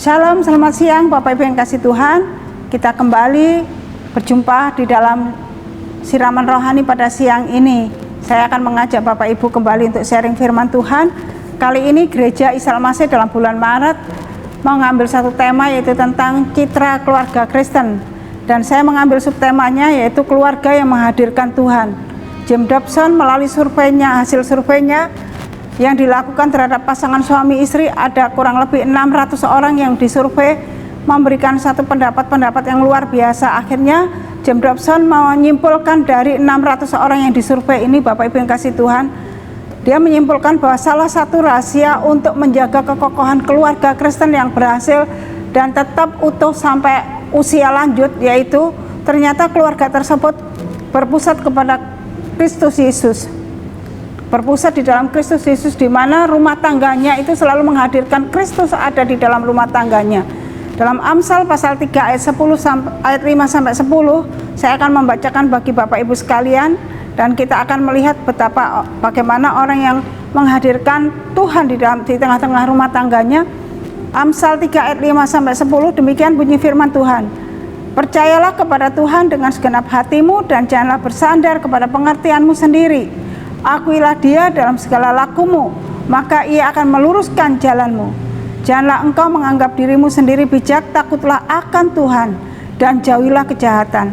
Shalom, selamat siang Bapak Ibu yang kasih Tuhan. Kita kembali berjumpa di dalam siraman rohani pada siang ini. Saya akan mengajak Bapak Ibu kembali untuk sharing firman Tuhan. Kali ini Gereja Isa Al-Masih dalam bulan Maret mengambil satu tema, yaitu tentang citra keluarga Kristen. Dan saya mengambil subtemanya, yaitu keluarga yang menghadirkan Tuhan. Jim Dobson melalui hasil surveinya yang dilakukan terhadap pasangan suami istri, ada kurang lebih 600 orang yang disurvei, memberikan satu pendapat yang luar biasa. Akhirnya Jim Dobson menyimpulkan dari 600 orang yang disurvei ini, Bapak Ibu yang kasih Tuhan, dia menyimpulkan bahwa salah satu rahasia untuk menjaga kekokohan keluarga Kristen yang berhasil dan tetap utuh sampai usia lanjut, yaitu ternyata keluarga tersebut berpusat kepada Kristus Yesus, berpusat di dalam Kristus Yesus, di mana rumah tangganya itu selalu menghadirkan Kristus ada di dalam rumah tangganya. Dalam Amsal pasal 3 ayat 5 sampai 10, saya akan membacakan bagi Bapak Ibu sekalian, dan kita akan melihat bagaimana orang yang menghadirkan Tuhan di tengah-tengah rumah tangganya. Amsal 3 ayat 5 sampai 10, demikian bunyi firman Tuhan. Percayalah kepada Tuhan dengan segenap hatimu dan janganlah bersandar kepada pengertianmu sendiri. Akuilah Dia dalam segala lakumu, maka Ia akan meluruskan jalanmu. Janganlah engkau menganggap dirimu sendiri bijak, takutlah akan Tuhan dan jauhilah kejahatan.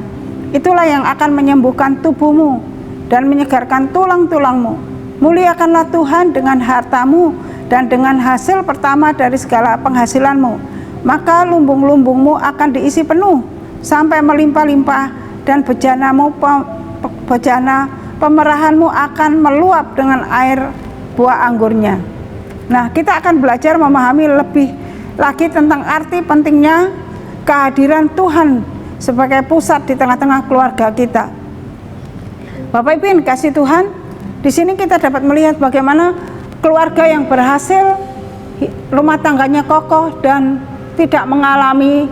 Itulah yang akan menyembuhkan tubuhmu dan menyegarkan tulang-tulangmu. Muliakanlah Tuhan dengan hartamu dan dengan hasil pertama dari segala penghasilanmu. Maka lumbung-lumbungmu akan diisi penuh sampai melimpah-limpah, dan pemerahanmu akan meluap dengan air buah anggurnya. Nah, kita akan belajar memahami lebih lagi tentang arti pentingnya kehadiran Tuhan sebagai pusat di tengah-tengah keluarga kita. Bapak Ibu yang kasih Tuhan, di sini kita dapat melihat bagaimana keluarga yang berhasil, rumah tangganya kokoh dan tidak mengalami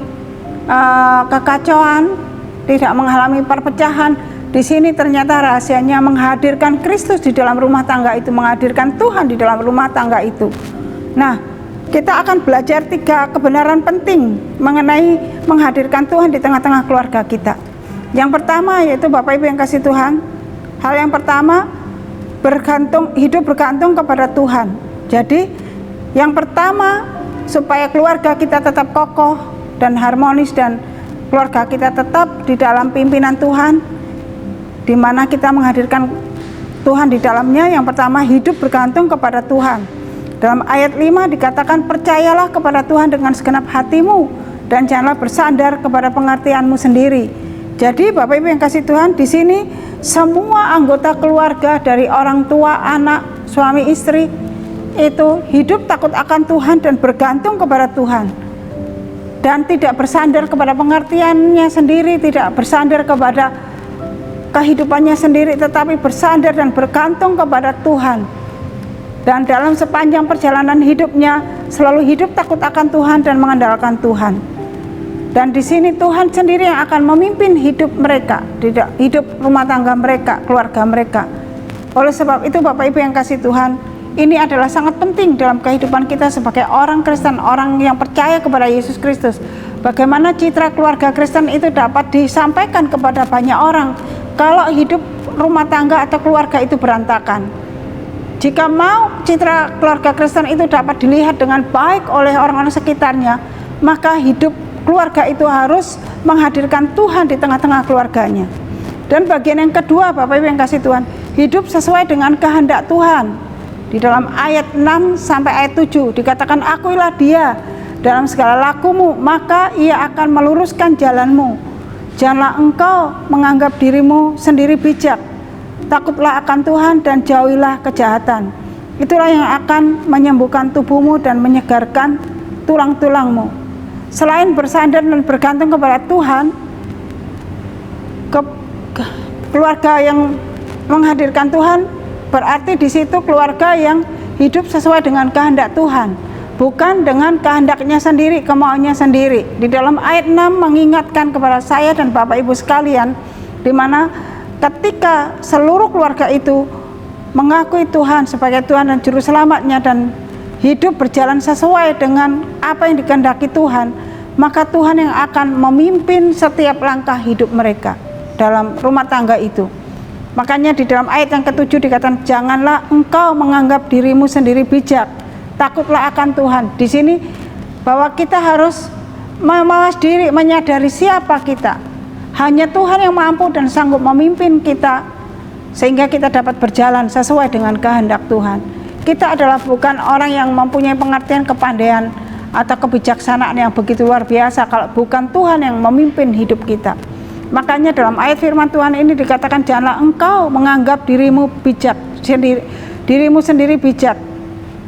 kekacauan, tidak mengalami perpecahan. Di sini ternyata rahasianya menghadirkan Kristus di dalam rumah tangga itu, menghadirkan Tuhan di dalam rumah tangga itu. Nah, kita akan belajar 3 kebenaran penting mengenai menghadirkan Tuhan di tengah-tengah keluarga kita. Yang pertama, yaitu Bapak Ibu yang kasih Tuhan, hal yang pertama, hidup bergantung kepada Tuhan. Jadi, yang pertama, supaya keluarga kita tetap kokoh dan harmonis dan keluarga kita tetap di dalam pimpinan Tuhan, di mana kita menghadirkan Tuhan di dalamnya, yang pertama hidup bergantung kepada Tuhan. Dalam ayat 5 dikatakan, percayalah kepada Tuhan dengan segenap hatimu dan janganlah bersandar kepada pengertianmu sendiri. Jadi Bapak Ibu yang kasih Tuhan, di sini semua anggota keluarga dari orang tua, anak, suami, istri itu hidup takut akan Tuhan dan bergantung kepada Tuhan, dan tidak bersandar kepada pengertiannya sendiri, tidak bersandar kepada kehidupannya sendiri, tetapi bersandar dan bergantung kepada Tuhan. Dan dalam sepanjang perjalanan hidupnya selalu hidup takut akan Tuhan dan mengandalkan Tuhan. Dan di sini Tuhan sendiri yang akan memimpin hidup mereka, hidup rumah tangga mereka, keluarga mereka. Oleh sebab itu Bapak Ibu yang kasih Tuhan, ini adalah sangat penting dalam kehidupan kita sebagai orang Kristen, orang yang percaya kepada Yesus Kristus. Bagaimana citra keluarga Kristen itu dapat disampaikan kepada banyak orang kalau hidup rumah tangga atau keluarga itu berantakan. Jika mau citra keluarga Kristen itu dapat dilihat dengan baik oleh orang-orang sekitarnya, maka hidup keluarga itu harus menghadirkan Tuhan di tengah-tengah keluarganya. Dan bagian yang kedua, Bapak Ibu yang kasih Tuhan, hidup sesuai dengan kehendak Tuhan. Di dalam ayat 6 sampai ayat 7 dikatakan, akuilah Dia dalam segala lakumu, maka Ia akan meluruskan jalanmu. Janganlah engkau menganggap dirimu sendiri bijak, takutlah akan Tuhan dan jauhilah kejahatan. Itulah yang akan menyembuhkan tubuhmu dan menyegarkan tulang-tulangmu. Selain bersandar dan bergantung kepada Tuhan, keluarga yang menghadirkan Tuhan berarti di situ keluarga yang hidup sesuai dengan kehendak Tuhan, bukan dengan kehendaknya sendiri, kemauannya sendiri. Di dalam ayat 6 mengingatkan kepada saya dan Bapak Ibu sekalian, di mana ketika seluruh keluarga itu mengakui Tuhan sebagai Tuhan dan Juru Selamatnya dan hidup berjalan sesuai dengan apa yang dikehendaki Tuhan, maka Tuhan yang akan memimpin setiap langkah hidup mereka dalam rumah tangga itu. Makanya di dalam ayat yang ke-7 dikatakan, janganlah engkau menganggap dirimu sendiri bijak, takutlah akan Tuhan. Di sini bahwa kita harus mawas diri, menyadari siapa kita. Hanya Tuhan yang mampu dan sanggup memimpin kita sehingga kita dapat berjalan sesuai dengan kehendak Tuhan. Kita adalah bukan orang yang mempunyai pengertian, kepandaian atau kebijaksanaan yang begitu luar biasa kalau bukan Tuhan yang memimpin hidup kita. Makanya dalam ayat firman Tuhan ini dikatakan, janganlah engkau menganggap dirimu sendiri bijak,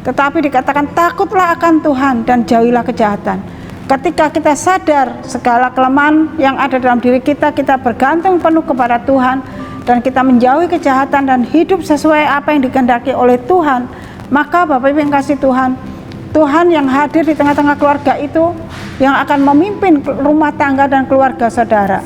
tetapi dikatakan takutlah akan Tuhan dan jauhilah kejahatan. Ketika kita sadar segala kelemahan yang ada dalam diri kita, kita bergantung penuh kepada Tuhan dan kita menjauhi kejahatan dan hidup sesuai apa yang dikehendaki oleh Tuhan, maka Bapak Ibu yang kasih Tuhan, Tuhan yang hadir di tengah-tengah keluarga itu yang akan memimpin rumah tangga dan keluarga saudara,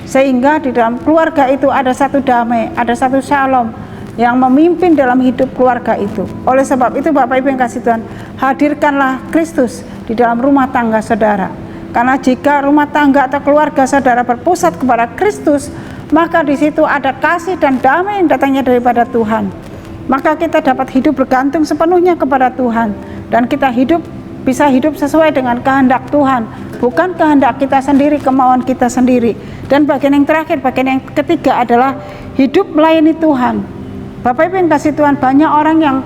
sehingga di dalam keluarga itu ada satu damai, ada satu shalom yang memimpin dalam hidup keluarga itu. Oleh sebab itu Bapak Ibu yang kasih Tuhan, hadirkanlah Kristus di dalam rumah tangga saudara. Karena jika rumah tangga atau keluarga saudara berpusat kepada Kristus, maka di situ ada kasih dan damai yang datangnya daripada Tuhan. Maka kita dapat hidup bergantung sepenuhnya kepada Tuhan, dan kita bisa hidup sesuai dengan kehendak Tuhan, bukan kehendak kita sendiri, kemauan kita sendiri. Dan bagian yang terakhir, bagian yang ketiga adalah hidup melayani Tuhan. Bapak Ibu yang kasih Tuhan, banyak orang yang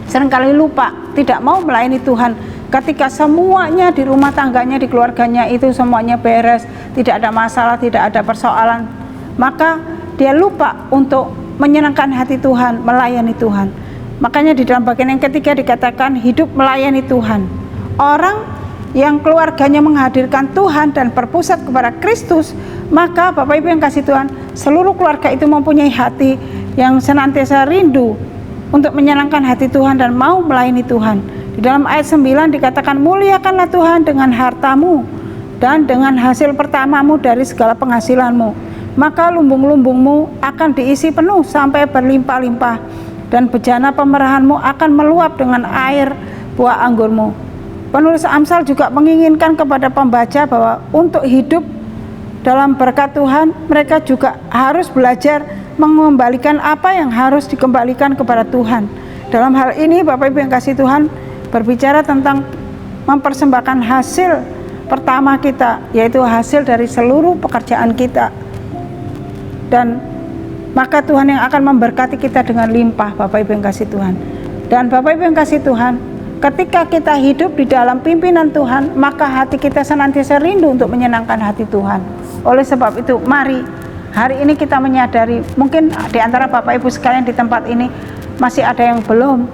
seringkali lupa, tidak mau melayani Tuhan ketika semuanya di rumah tangganya, di keluarganya itu semuanya beres, tidak ada masalah, tidak ada persoalan, maka dia lupa untuk menyenangkan hati Tuhan, melayani Tuhan. Makanya di dalam bagian yang ketiga dikatakan hidup melayani Tuhan. Orang yang keluarganya menghadirkan Tuhan dan berpusat kepada Kristus, maka Bapak Ibu yang kasih Tuhan, seluruh keluarga itu mempunyai hati yang senantiasa rindu untuk menyenangkan hati Tuhan dan mau melayani Tuhan. Di dalam ayat 9 dikatakan, muliakanlah Tuhan dengan hartamu dan dengan hasil pertamamu dari segala penghasilanmu, maka lumbung-lumbungmu akan diisi penuh sampai berlimpah-limpah, dan bejana pemerahanmu akan meluap dengan air buah anggurmu. Penulis Amsal juga menginginkan kepada pembaca bahwa untuk hidup dalam berkat Tuhan, mereka juga harus belajar mengembalikan apa yang harus dikembalikan kepada Tuhan. Dalam hal ini Bapak Ibu yang kasih Tuhan, berbicara tentang mempersembahkan hasil pertama kita, yaitu hasil dari seluruh pekerjaan kita, dan maka Tuhan yang akan memberkati kita dengan limpah, Bapak Ibu yang kasih Tuhan. Dan Bapak Ibu yang kasih Tuhan, ketika kita hidup di dalam pimpinan Tuhan, maka hati kita senantiasa rindu untuk menyenangkan hati Tuhan. Oleh sebab itu, mari hari ini kita menyadari, mungkin di antara Bapak Ibu sekalian di tempat ini masih ada yang belum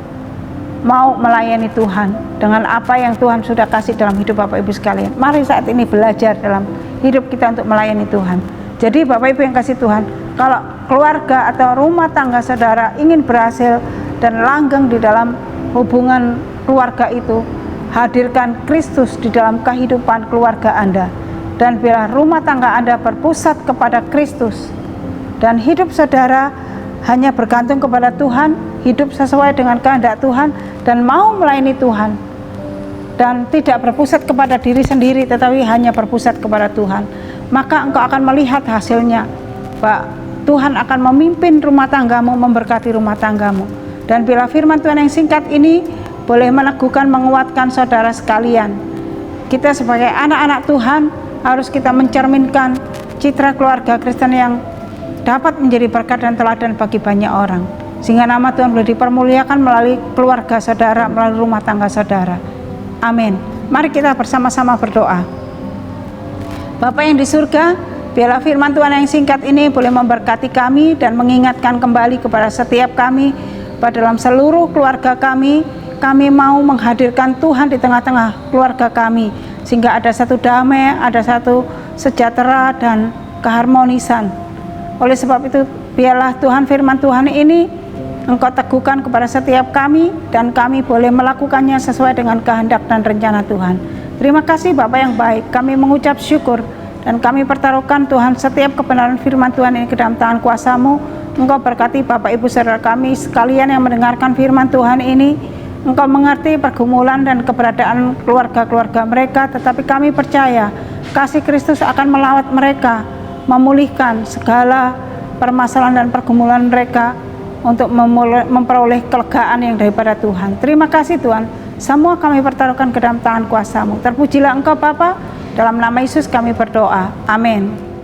mau melayani Tuhan dengan apa yang Tuhan sudah kasih dalam hidup Bapak Ibu sekalian. Mari saat ini belajar dalam hidup kita untuk melayani Tuhan. Jadi Bapak Ibu yang kasih Tuhan, kalau keluarga atau rumah tangga saudara ingin berhasil dan langgeng di dalam hubungan keluarga itu, hadirkan Kristus di dalam kehidupan keluarga Anda, dan biarlah rumah tangga Anda berpusat kepada Kristus, dan hidup saudara hanya bergantung kepada Tuhan, hidup sesuai dengan kehendak Tuhan, dan mau melayani Tuhan, dan tidak berpusat kepada diri sendiri tetapi hanya berpusat kepada Tuhan. Maka engkau akan melihat hasilnya, Pak. Tuhan akan memimpin rumah tanggamu, memberkati rumah tanggamu. Dan bila firman Tuhan yang singkat ini boleh meneguhkan, menguatkan saudara sekalian, kita sebagai anak-anak Tuhan harus kita mencerminkan citra keluarga Kristen yang dapat menjadi berkat dan teladan bagi banyak orang, sehingga nama Tuhan boleh dipermuliakan melalui keluarga saudara, melalui rumah tangga saudara. Amin. Mari kita bersama-sama berdoa. Bapa yang di surga, biarlah firman Tuhan yang singkat ini boleh memberkati kami dan mengingatkan kembali kepada setiap kami, pada dalam seluruh keluarga kami mau menghadirkan Tuhan di tengah-tengah keluarga kami, sehingga ada satu damai, ada satu sejahtera dan keharmonisan. Oleh sebab itu, biarlah Tuhan firman Tuhan ini Engkau teguhkan kepada setiap kami, dan kami boleh melakukannya sesuai dengan kehendak dan rencana Tuhan. Terima kasih Bapa yang baik, kami mengucap syukur, dan kami pertaruhkan Tuhan setiap kebenaran firman Tuhan ini ke dalam tangan kuasa-Mu. Engkau berkati Bapak Ibu saudara kami sekalian yang mendengarkan firman Tuhan ini, Engkau mengerti pergumulan dan keberadaan keluarga-keluarga mereka, tetapi kami percaya kasih Kristus akan melawat mereka, memulihkan segala permasalahan dan pergumulan mereka untuk memperoleh kelegaan yang daripada Tuhan. Terima kasih Tuhan, semua kami pertaruhkan ke dalam tangan kuasa-Mu. Terpujilah Engkau Bapa, dalam nama Yesus kami berdoa, amin.